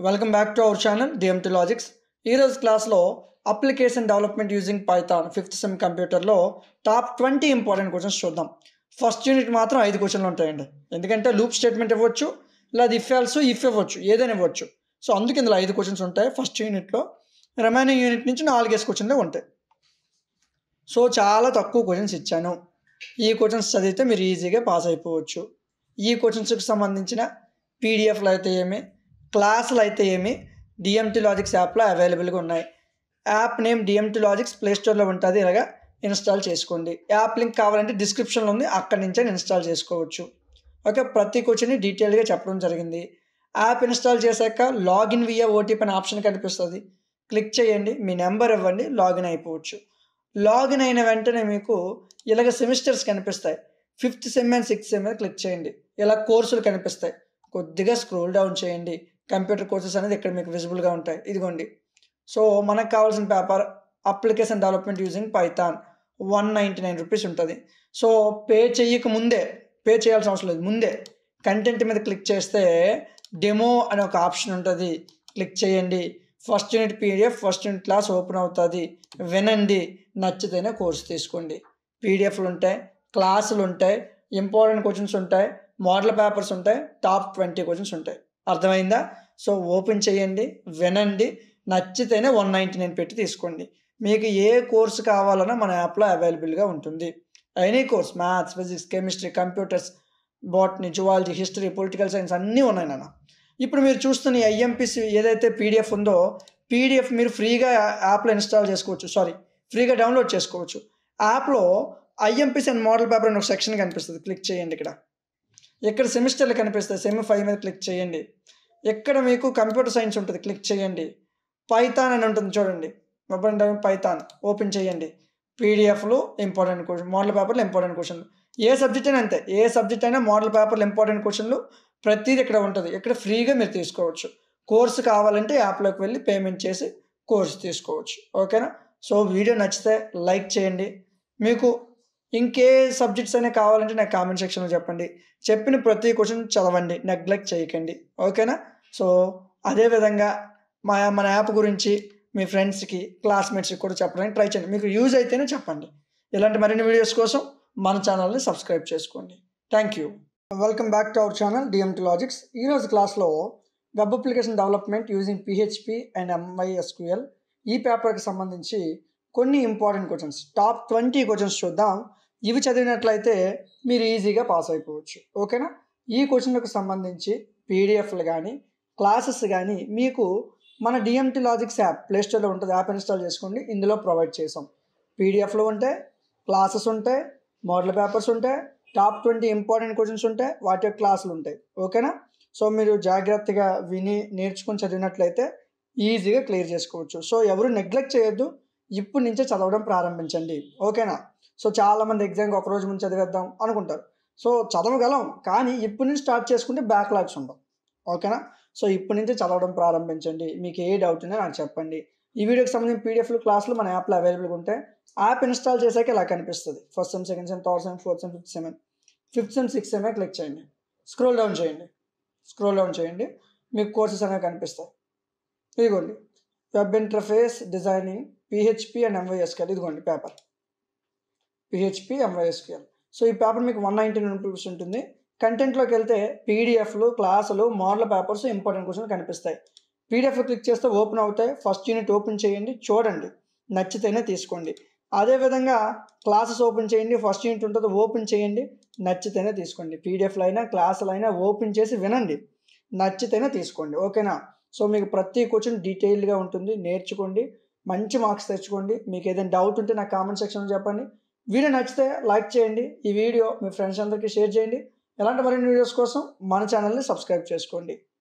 Welcome back to our channel DMT Logics. ఈ రోజు క్లాస్లో application development using Python 5th sem కంప్యూటర్లో top 20 important questions చూద్దాం. First unit మాత్రం 5 క్వశ్చన్లు ఉంటాయండి. ఎందుకంటే లూప్ స్టేట్మెంట్ ఇవ్వచ్చు, లేదా ఇఫ్ ఎల్స్ ఇఫ్ ఇవ్వచ్చు, ఏదైనా ఇవ్వచ్చు. సో అందుకు ఇందులో 5 క్వశ్చన్స్ ఉంటాయి ఫస్ట్ యూనిట్లో. రిమైనింగ్ యూనిట్ నుంచి 4 క్వశ్చన్లే ఉంటాయి. సో చాలా తక్కువ క్వశ్చన్స్ ఇచ్చాను. ఈ క్వశ్చన్స్ చదివితే మీరు ఈజీగా పాస్ అయిపోవచ్చు. ఈ క్వశ్చన్స్కి సంబంధించిన పీడిఎఫ్లు అయితే ఏమి, క్లాసులు అయితే ఏమి డిఎంటీ లాజిక్స్ యాప్లో అవైలబుల్గా ఉన్నాయి. యాప్ నేమ్ డిఎంటీ లాజిక్స్ ప్లేస్టోర్లో ఉంటుంది. ఇలాగా ఇన్స్టాల్ చేసుకోండి. యాప్ లింక్ కావాలంటే డిస్క్రిప్షన్లో ఉంది, అక్కడి నుంచే ఇన్స్టాల్ చేసుకోవచ్చు. ఓకే, ప్రతి క్వశ్చన్ని డీటెయిల్గా చెప్పడం జరిగింది. యాప్ ఇన్స్టాల్ చేశాక లాగిన్ వియా ఓటీపీ అనే ఆప్షన్ కనిపిస్తుంది. క్లిక్ చేయండి, మీ నెంబర్ ఇవ్వండి, లాగిన్ అయిపోవచ్చు. లాగిన్ అయిన వెంటనే మీకు ఇలాగ సెమిస్టర్స్ కనిపిస్తాయి. 5th sem and 6th sem మీద క్లిక్ చేయండి. ఇలా కోర్సులు కనిపిస్తాయి. కొద్దిగా స్క్రోల్ డౌన్ చేయండి. కంప్యూటర్ కోర్సెస్ అనేది ఇక్కడ మీకు విజిబుల్గా ఉంటాయి. ఇదిగోండి. సో మనకు కావాల్సిన paper application development using Python 199 rupees ఉంటుంది. సో పే చేయాల్సిన అవసరం లేదు. ముందే కంటెంట్ మీద క్లిక్ చేస్తే డెమో అనే ఒక ఆప్షన్ ఉంటుంది. క్లిక్ చేయండి. First unit PDF, first unit class open అవుతుంది. వినండి, నచ్చితేనే కోర్సు తీసుకోండి. పీడిఎఫ్లు ఉంటాయి, క్లాసులు ఉంటాయి, ఇంపార్టెంట్ క్వశ్చన్స్ ఉంటాయి, మోడల్ పేపర్స్ ఉంటాయి, టాప్ 20 క్వశ్చన్స్ ఉంటాయి. అర్థమైందా? సో ఓపెన్ చేయండి, వినండి, నచ్చితేనే 199 పెట్టి తీసుకోండి. మీకు ఏ కోర్సు కావాలన్నా మన యాప్లో అవైలబుల్గా ఉంటుంది. Any course, maths, physics, chemistry, computers, botany, zoology, history, political science అన్నీ ఉన్నాయి నాన్న. ఇప్పుడు మీరు చూస్తున్న ఐఎంపీసీ ఏదైతే పీడిఎఫ్ ఉందో, పీడిఎఫ్ మీరు ఫ్రీగా యాప్లో ఇన్స్టాల్ చేసుకోవచ్చు. ఫ్రీగా డౌన్లోడ్ చేసుకోవచ్చు. యాప్లో ఐఎంపీసీ అండ్ మోడల్ పేపర్ అని ఒక సెక్షన్ కనిపిస్తుంది. క్లిక్ చేయండి. ఇక్కడ సెమిస్టర్లు కనిపిస్తాయి. సెమ్ 5 మీద క్లిక్ చేయండి. ఇక్కడ మీకు కంప్యూటర్ సైన్స్ ఉంటుంది. క్లిక్ చేయండి. పైథాన్ అని ఉంటుంది చూడండి. పైథాన్ ఓపెన్ చేయండి. పీడిఎఫ్లు ఇంపార్టెంట్ క్వశ్చన్, మోడల్ పేపర్లు ఇంపార్టెంట్ క్వశ్చన్లు. ఏ సబ్జెక్ట్ అయినా అంతే. ఏ సబ్జెక్ట్ అయినా మోడల్ పేపర్లు ఇంపార్టెంట్ క్వశ్చన్లు ప్రతిదీ ఇక్కడ ఉంటుంది. ఇక్కడ ఫ్రీగా మీరు తీసుకోవచ్చు. కోర్సు కావాలంటే యాప్లోకి వెళ్ళి పేమెంట్ చేసి కోర్సు తీసుకోవచ్చు. ఓకేనా? సో వీడియో నచ్చితే లైక్ చేయండి. మీకు ఇంకే సబ్జెక్ట్స్ అయినా కావాలంటే నాకు కామెంట్ సెక్షన్లో చెప్పండి. చెప్పిన ప్రతి క్వశ్చన్ చదవండి, నెగ్లెక్ట్ చేయకండి. ఓకేనా? సో అదేవిధంగా మన యాప్ గురించి మీ ఫ్రెండ్స్కి, క్లాస్మేట్స్కి కూడా చెప్పడానికి ట్రై చేయండి. మీకు యూజ్ అయితేనే చెప్పండి. ఇలాంటి మరిన్ని వీడియోస్ కోసం మన ఛానల్ని సబ్స్క్రైబ్ చేసుకోండి. Thank you. Welcome back to our channel DMT logics. ఈరోజు క్లాస్లో web application development using PHP and MySQL ఈ పేపర్కి సంబంధించి కొన్ని ఇంపార్టెంట్ క్వశ్చన్స్, టాప్ 20 క్వశ్చన్స్ చూద్దాం. ఇవి చదివినట్లయితే మీరు ఈజీగా పాస్ అయిపోవచ్చు. ఓకేనా? ఈ క్వశ్చన్లకు సంబంధించి పీడిఎఫ్లు కానీ క్లాసెస్ కానీ మీకు మన డిఎంటీ లాజిక్స్ యాప్ ప్లేస్టోర్లో ఉంటుంది. యాప్ ఇన్స్టాల్ చేసుకోండి. ఇందులో ప్రొవైడ్ చేసాం. పీడిఎఫ్లు ఉంటాయి, క్లాసెస్ ఉంటాయి, మోడల్ పేపర్స్ ఉంటాయి, టాప్ 20 ఇంపార్టెంట్ క్వశ్చన్స్ ఉంటాయి, వాటి యొక్క క్లాసులు ఉంటాయి. ఓకేనా? సో మీరు జాగ్రత్తగా విని నేర్చుకుని చదివినట్లయితే ఈజీగా క్లియర్ చేసుకోవచ్చు. సో ఎవరు నెగ్లెక్ట్ చేయొద్దు. ఇప్పటి నుంచే చదవడం ప్రారంభించండి. ఓకేనా? సో చాలామంది ఎగ్జామ్కి ఒక రోజు ముందు చదివేద్దాం అనుకుంటారు. సో చదవగలం, కానీ ఇప్పటి నుంచి స్టార్ట్ చేసుకుంటే బ్యాక్లాగ్స్ ఉండవు. ఓకేనా? సో ఇప్పటి నుంచే చదవడం ప్రారంభించండి. మీకు ఏ డౌట్ ఉన్నా నాకు చెప్పండి. ఈ వీడియోకి సంబంధించిన పీడిఎఫ్లు, క్లాసులు మన యాప్లో అవైలబుల్గా ఉంటాయి. యాప్ ఇన్స్టాల్ చేశాక ఇలా కనిపిస్తుంది. First sem, second sem, third sem, fourth sem, fifth sem, sixth sem click చేయండి. స్క్రోల్ డౌన్ చేయండి. మీకు కోర్సెస్ అనేవి కనిపిస్తాయి. ఇదిగోండి, web interface designing PHP and MySQL. ఇదిగోండి పేపర్ పిహెచ్పి MySQL. సో ఈ పేపర్ మీకు 199 రూపీస్ ఉంటుంది. కంటెంట్లోకి వెళ్తే పీడిఎఫ్లు, క్లాసులు, మోడల్ పేపర్స్, ఇంపార్టెంట్ క్వశ్చన్లు కనిపిస్తాయి. పీడిఎఫ్ క్లిక్ చేస్తే ఓపెన్ అవుతాయి. ఫస్ట్ యూనిట్ ఓపెన్ చేయండి, చూడండి, నచ్చితేనే తీసుకోండి. అదేవిధంగా క్లాసెస్ ఓపెన్ చేయండి. ఫస్ట్ యూనిట్ ఉంటుంది, ఓపెన్ చేయండి, నచ్చితేనే తీసుకోండి. పీడిఎఫ్లు అయినా క్లాసులు అయినా ఓపెన్ చేసి వినండి, నచ్చితేనే తీసుకోండి. ఓకేనా? సో మీకు ప్రతి క్వశ్చన్ డీటెయిల్డ్గా ఉంటుంది. నేర్చుకోండి, మంచి మార్క్స్ తెచ్చుకోండి. మీకు ఏదైనా డౌట్ ఉంటే నాకు కామెంట్ సెక్షన్లో చెప్పండి. వీడియో నచ్చితే లైక్ చేయండి. ఈ వీడియో మీ ఫ్రెండ్స్ అందరికీ షేర్ చేయండి. ఎలాంటి మరిన్ని వీడియోస్ కోసం మన ఛానల్ని సబ్స్క్రైబ్ చేసుకోండి.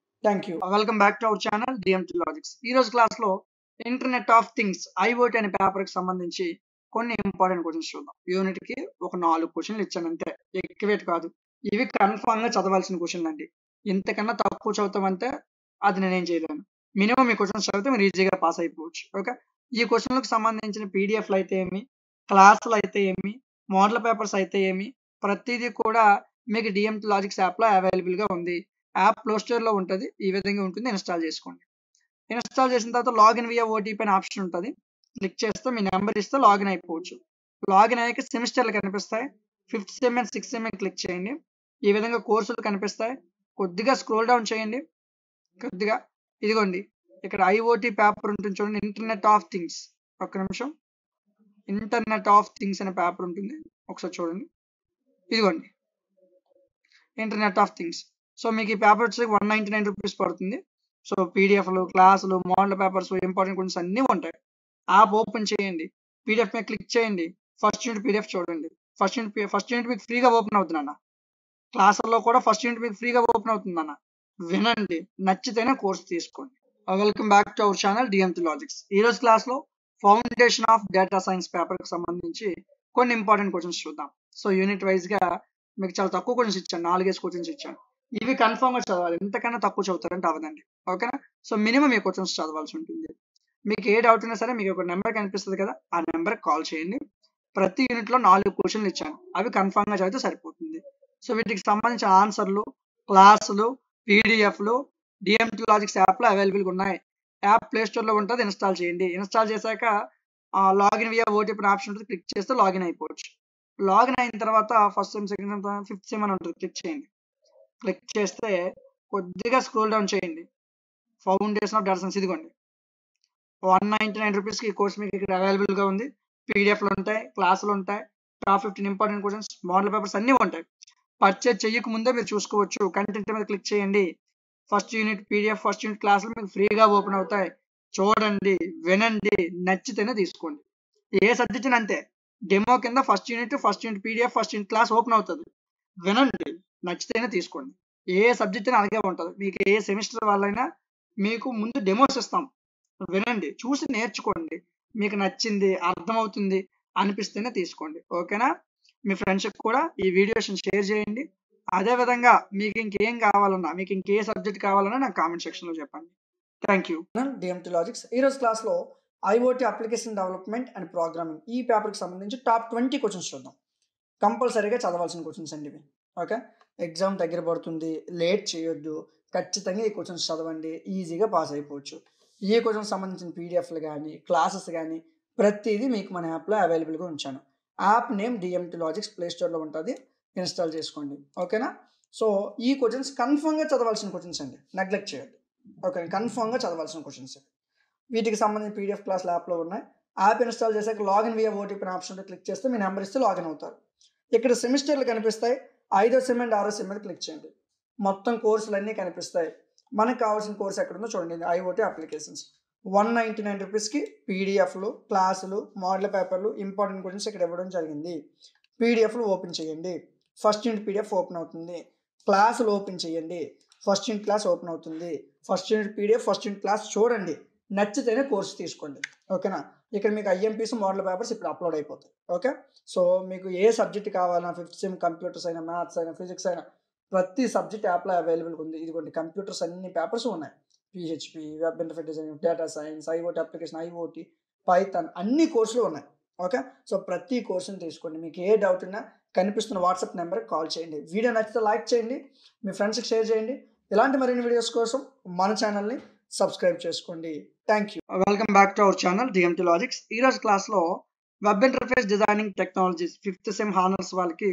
Thank you. Welcome back to our channel DMT logics. ఈరోజు క్లాస్లో ఇంటర్నెట్ ఆఫ్ థింగ్స్ IoT అనే పేపర్కి సంబంధించి కొన్ని ఇంపార్టెంట్ క్వశ్చన్స్ చూద్దాం. యూనిట్కి ఒక 4 క్వశ్చన్లు ఇచ్చాను అంతే, ఎక్కువేట్ కాదు. ఇవి కన్ఫామ్గా చదవాల్సిన క్వశ్చన్లు అండి. ఇంతకన్నా తక్కువ చదువుతామంటే అది నేనేం చేయలేను. మినిమం ఈ క్వశ్చన్స్ చదివితే మీరు ఈజీగా పాస్ అయిపోవచ్చు. ఓకే, ఈ క్వశ్చన్లకు సంబంధించిన పీడిఎఫ్లు అయితే ఏమి, క్లాసులు అయితే ఏమి, మోడల్ పేపర్స్ అయితే ఏమి, ప్రతిదీ కూడా మీకు డిఎంటీ లాజిక్స్ యాప్లో అవైలబుల్గా ఉంది. యాప్ ప్లే స్టోర్లో ఉంటుంది. ఈ విధంగా ఉంటుంది, ఇన్స్టాల్ చేసుకోండి. ఇన్స్టాల్ చేసిన తర్వాత లాగిన్ వియా ఓటీపీ అనే ఆప్షన్ ఉంటుంది. క్లిక్ చేస్తే మీ నెంబర్ ఇస్తే లాగిన్ అయిపోవచ్చు. లాగిన్ అయ్యాక సెమిస్టర్లు కనిపిస్తాయి. 5th sem and 6th sem click చేయండి. ఈ విధంగా కోర్సులు కనిపిస్తాయి. కొద్దిగా స్క్రోల్ డౌన్ చేయండి. కొద్దిగా ఇదిగోండి ఇక్కడ ఐఓటీ పేపర్ ఉంటుంది చూడండి, ఇంటర్నెట్ ఆఫ్ థింగ్స్. ఒక్క నిమిషం, ఇంటర్నెట్ ఆఫ్ థింగ్స్ అనే పేపర్ ఉంటుంది, ఒకసారి చూడండి. ఇదిగోండి ఇంటర్నెట్ ఆఫ్ థింగ్స్. సో మీకు ఈ పేపర్ వచ్చి 199 రూపీస్ పడుతుంది. సో పీడిఎఫ్లు, క్లాసులు, మోడల్ పేపర్స్, ఇంపార్టెంట్ క్వశ్చన్స్ అన్నీ ఉంటాయి. యాప్ ఓపెన్ చేయండి, పీడిఎఫ్ మీద క్లిక్ చేయండి, ఫస్ట్ యూనిట్ పీడిఎఫ్ చూడండి. ఫస్ట్ యూనిట్ మీకు ఫ్రీగా ఓపెన్ అవుతుందన్న. క్లాసుల్లో కూడా ఫస్ట్ యూనిట్ మీకు ఫ్రీగా ఓపెన్ అవుతుందన్న. వినండి, నచ్చితేనే కోర్స్ తీసుకోండి. Welcome back to our channel DMT logics. ఈ రోజు క్లాస్లో ఫౌండేషన్ ఆఫ్ డేటా సైన్స్ పేపర్కి సంబంధించి కొన్ని ఇంపార్టెంట్ క్వశ్చన్స్ చూద్దాం. సో యూనిట్ వైజ్గా మీకు చాలా తక్కువ క్వశ్చన్స్ ఇచ్చాను, 4 క్వశ్చన్స్ ఇచ్చాను. ఇవి కన్ఫర్మ్గా చదవాలి, ఎంతకైనా తక్కువ చదువుతారంటే అవదండి. ఓకేనా? సో మినిమం ఈ క్వశ్చన్స్ చదవాల్సి ఉంటుంది. మీకు ఏ డౌట్ ఉన్నా సరే మీకు ఒక నెంబర్ కనిపిస్తుంది కదా, ఆ నెంబర్కి కాల్ చేయండి. ప్రతి యూనిట్లో 4 క్వశ్చన్లు ఇచ్చాను, అవి కన్ఫర్మ్గా చదివితే సరిపోతుంది. సో వీటికి సంబంధించిన ఆన్సర్లు, క్లాసులు, పీడిఎఫ్లు డిఎంటీ లాజిక్స్ యాప్లో అవైలబుల్గా ఉన్నాయి. యాప్ ప్లే స్టోర్లో ఉంటుంది, ఇన్స్టాల్ చేయండి. ఇన్స్టాల్ చేశాక లాగిన్ వియా ఓటీపీ ఆప్షన్ ఉంటుంది, క్లిక్ చేస్తే లాగిన్ అయిపోవచ్చు. లాగిన్ అయిన తర్వాత first sem, second sem, 5th sem అని ఉంటుంది, క్లిక్ చేయండి. క్లిక్ చేస్తే కొద్దిగా స్క్రోల్ డౌన్ చేయండి. ఫౌండేషన్ ఆఫ్ డేటా సైన్స్ ఇదిగోండి 199 రూపీస్కి ఈ కోర్స్ మీకు ఇక్కడ అవైలబుల్గా ఉంది. పీడిఎఫ్లు ఉంటాయి, క్లాసులు ఉంటాయి, top 15 important questions, model papers అన్నీ ఉంటాయి. పర్చేజ్ చేయక ముందే మీరు చూసుకోవచ్చు. కంటెంట్ మీద క్లిక్ చేయండి. First unit PDF, first unit క్లాసులు మీకు ఫ్రీగా ఓపెన్ అవుతాయి. చూడండి, వినండి, నచ్చితేనే తీసుకోండి. ఏ సబ్జెక్ట్ అంతే, డెమో కింద first unit PDF, first unit class open అవుతుంది. వినండి, నచ్చితేనే తీసుకోండి. ఏ సబ్జెక్ట్ అయినా అలాగే ఉంటుంది. మీకు ఏ సెమిస్టర్ వాళ్ళైనా మీకు ముందు డెమోస్ ఇస్తాం, వినండి, చూసి నేర్చుకోండి. మీకు నచ్చింది, అర్థమవుతుంది అనిపిస్తేనే తీసుకోండి. ఓకేనా? మీ ఫ్రెండ్స్కి కూడా ఈ వీడియోస్ని షేర్ చేయండి. అదేవిధంగా మీకు ఇంకేం కావాలన్నా, మీకు ఇంకే సబ్జెక్ట్ కావాలన్నా నాకు కామెంట్ సెక్షన్లో చెప్పండి. Thank you. డిఎంటీ లాజిక్స్ ఈరోజు క్లాస్లో IoT application development and programming ఈ పేపర్కి సంబంధించి టాప్ 20 క్వశ్చన్స్ చూద్దాం. కంపల్సరీగా చదవాల్సిన క్వశ్చన్స్ అండి ఇవి. ఓకే, ఎగ్జామ్ దగ్గర పడుతుంది, లేట్ చేయొద్దు, ఖచ్చితంగా ఈ క్వశ్చన్స్ చదవండి, ఈజీగా పాస్ అయిపోవచ్చు. ఈ క్వశ్చన్స్ సంబంధించిన పీడిఎఫ్లు కానీ, క్లాసెస్ కానీ ప్రతిదీ మీకు మన యాప్లో అవైలబుల్గా ఉంచాను. App name DMT logics, play స్టోర్లో ఉంటుంది, ఇన్స్టాల్ చేసుకోండి. ఓకేనా? సో ఈ క్వశ్చన్స్ కన్ఫర్మ్గా చదవాల్సిన క్వశ్చన్స్ అండి, నెగ్లెక్ట్ చేయొద్దు. ఓకే, కన్ఫర్మ్గా చదవాల్సిన క్వశ్చన్స్. వీటికి సంబంధించిన పీడిఎఫ్ క్లాసులు యాప్లో ఉన్నాయి. యాప్ ఇన్స్టాల్ చేశాక login via OTP option click చేస్తే మీ నెంబర్ ఇస్తే లాగిన్ అవుతారు. ఇక్కడ సెమిస్టర్లు కనిపిస్తాయి. 5వ సెమ్ అండ్ 6వ సెమ్ మీద క్లిక్ చేయండి. మొత్తం కోర్సులు అన్నీ కనిపిస్తాయి. మనకు కావాల్సిన కోర్స్ ఎక్కడుందో చూడండి, ఐఓటీ అప్లికేషన్స్. 199 రూపీస్కి పీడిఎఫ్లు, క్లాసులు, మోడల్ పేపర్లు, ఇంపార్టెంట్ క్వశ్చన్స్ ఇక్కడ ఇవ్వడం జరిగింది. పీడిఎఫ్లు ఓపెన్ చేయండి, ఫస్ట్ యూనిట్ పీడిఎఫ్ ఓపెన్ అవుతుంది. క్లాసులు ఓపెన్ చేయండి, ఫస్ట్ యూనిట్ క్లాస్ ఓపెన్ అవుతుంది. First unit PDF, first unit class చూడండి, నచ్చితేనే కోర్సు తీసుకోండి. ఓకేనా? ఇక్కడ మీకు ఐఎంపీస్, మోడల్ పేపర్స్ ఇప్పుడు అప్లోడ్ అయిపోతాయి. ఓకే, సో మీకు ఏ సబ్జెక్ట్ కావాలన్నా, 5th సెమ్ కంప్యూటర్స్ అయినా, మ్యాథ్స్ అయినా, ఫిజిక్స్ అయినా ప్రతి సబ్జెక్ట్ యాప్లో అవైలబుల్గా ఉంది. ఇదిగోండి కంప్యూటర్స్ అన్ని పేపర్స్ ఉన్నాయి. PHP, web interface designing, data science, IoT application, IoT, Python అన్ని కోర్సులు ఉన్నాయి. ఓకే, సో ప్రతి కోర్సుని తీసుకోండి. మీకు ఏ డౌట్ ఉన్నా కనిపిస్తున్న వాట్సాప్ నెంబర్కి కాల్ చేయండి. వీడియో నచ్చితే లైక్ చేయండి, మీ ఫ్రెండ్స్కి షేర్ చేయండి. ఇలాంటి మరిన్ని వీడియోస్ కోసం మన ఛానల్ని సబ్స్క్రైబ్ చేసుకోండి. Thank you. Welcome back to our channel DMT logics. ఈరోజు క్లాస్లో web interface designing technologies 5th sem honours వాళ్ళకి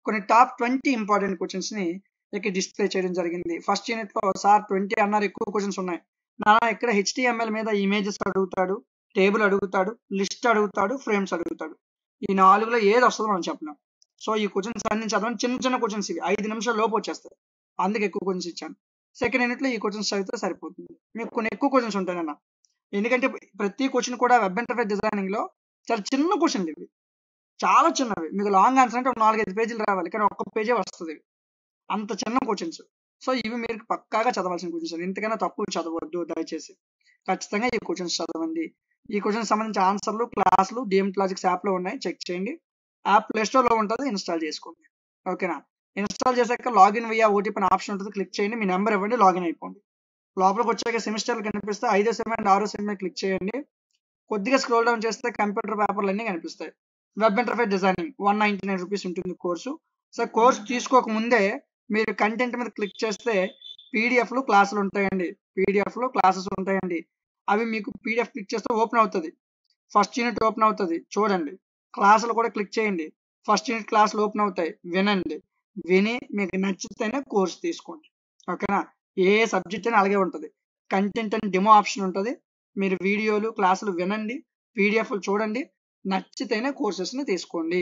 కొన్ని టాప్ 20 ఇంపార్టెంట్ క్వశ్చన్స్ని ఇక్కడ డిస్ప్లే చేయడం జరిగింది. ఫస్ట్ యూనిట్లో సార్ 20 అన్నారు, ఎక్కువ క్వశ్చన్స్ ఉన్నాయి నా. ఇక్కడ HTML మీద ఇమేజెస్ అడుగుతాడు, టేబుల్ అడుగుతాడు, లిస్ట్ అడుగుతాడు, ఫ్రేమ్స్ అడుగుతాడు. ఈ 4లో ఏది వస్తుందో మనం చెప్పలేం. సో ఈ క్వశ్చన్స్ అన్ని చదవండి. చిన్న చిన్న క్వశ్చన్స్ ఇవి 5 నిమిషాల లోపు వచ్చేస్తాయి, అందుకే ఎక్కువ క్వశ్చన్స్ ఇచ్చాను. సెకండ్ యూనిట్లో ఈ క్వశ్చన్స్ చదివితే సరిపోతుంది. మీకు కొన్ని ఎక్కువ క్వశ్చన్స్ ఉంటాయన్న, ఎందుకంటే ప్రతి క్వశ్చన్ కూడా వెబ్ ఇంటర్ఫేస్ డిజైనింగ్లో చాలా చిన్న క్వశ్చన్లు ఇవి, చాలా చిన్నవి. మీకు లాంగ్ ఆన్సర్ అంటే ఒక 4-5 పేజీలు రావాలి, కానీ ఒక్క పేజే వస్తుంది, అంత చిన్న క్వశ్చన్స్. సో ఇవి మీరు పక్కాగా చదవాల్సిన క్వశ్చన్స్, ఇంతకైనా తక్కువ చదవద్దు దయచేసి. ఖచ్చితంగా ఈ క్వశ్చన్స్ చదవండి. ఈ క్వశ్చన్స్ సంబంధించిన ఆన్సర్లు, క్లాసులు డిఎంటీ లాజిక్స్ యాప్లో ఉన్నాయి, చెక్ చేయండి. యాప్ ప్లే స్టోర్లో ఉంటుంది, ఇన్స్టాల్ చేసుకోండి. ఓకేనా? ఇన్స్టాల్ చేశాక లాగిన్ వియా ఓటీపీ అనే ఆప్షన్ ఉంటుంది, క్లిక్ చేయండి, మీ నెంబర్ ఇవ్వండి, లాగిన్ అయిపోండి. లోపలికి వచ్చాక సెమిస్టర్లు కనిపిస్తే 5వ సెమ్ అండ్ 6వ సెమ్ క్లిక్ చేయండి. కొద్దిగా స్క్రోల్ డౌన్ చేస్తే కంప్యూటర్ పేపర్లు అన్నీ కనిపిస్తాయి. వెబ్ ఇంటర్ఫేస్ డిజైనింగ్ 199 రూపీస్ ఉంటుంది కోర్సు. సో కోర్సు తీసుకోక ముందే మీరు కంటెంట్ మీద క్లిక్ చేస్తే పీడిఎఫ్లు, క్లాసులు ఉంటాయండి, పీడిఎఫ్లు, క్లాసెస్ ఉంటాయండి. అవి మీకు పీడిఎఫ్ క్లిక్ చేస్తే ఓపెన్ అవుతుంది. ఫస్ట్ యూనిట్ ఓపెన్ అవుతుంది, చూడండి. క్లాసులు కూడా క్లిక్ చేయండి. ఫస్ట్ యూనిట్ క్లాసులు ఓపెన్ అవుతాయి, వినండి. విని మీకు నచ్చితేనే కోర్స్ తీసుకోండి. ఓకేనా? ఏ సబ్జెక్ట్ అయినా అలాగే ఉంటుంది. కంటెంట్ అండ్ డెమో ఆప్షన్ ఉంటుంది. మీరు వీడియోలు క్లాసులు వినండి, పీడిఎఫ్లు చూడండి, నచ్చితేనే కోర్సెస్ని తీసుకోండి.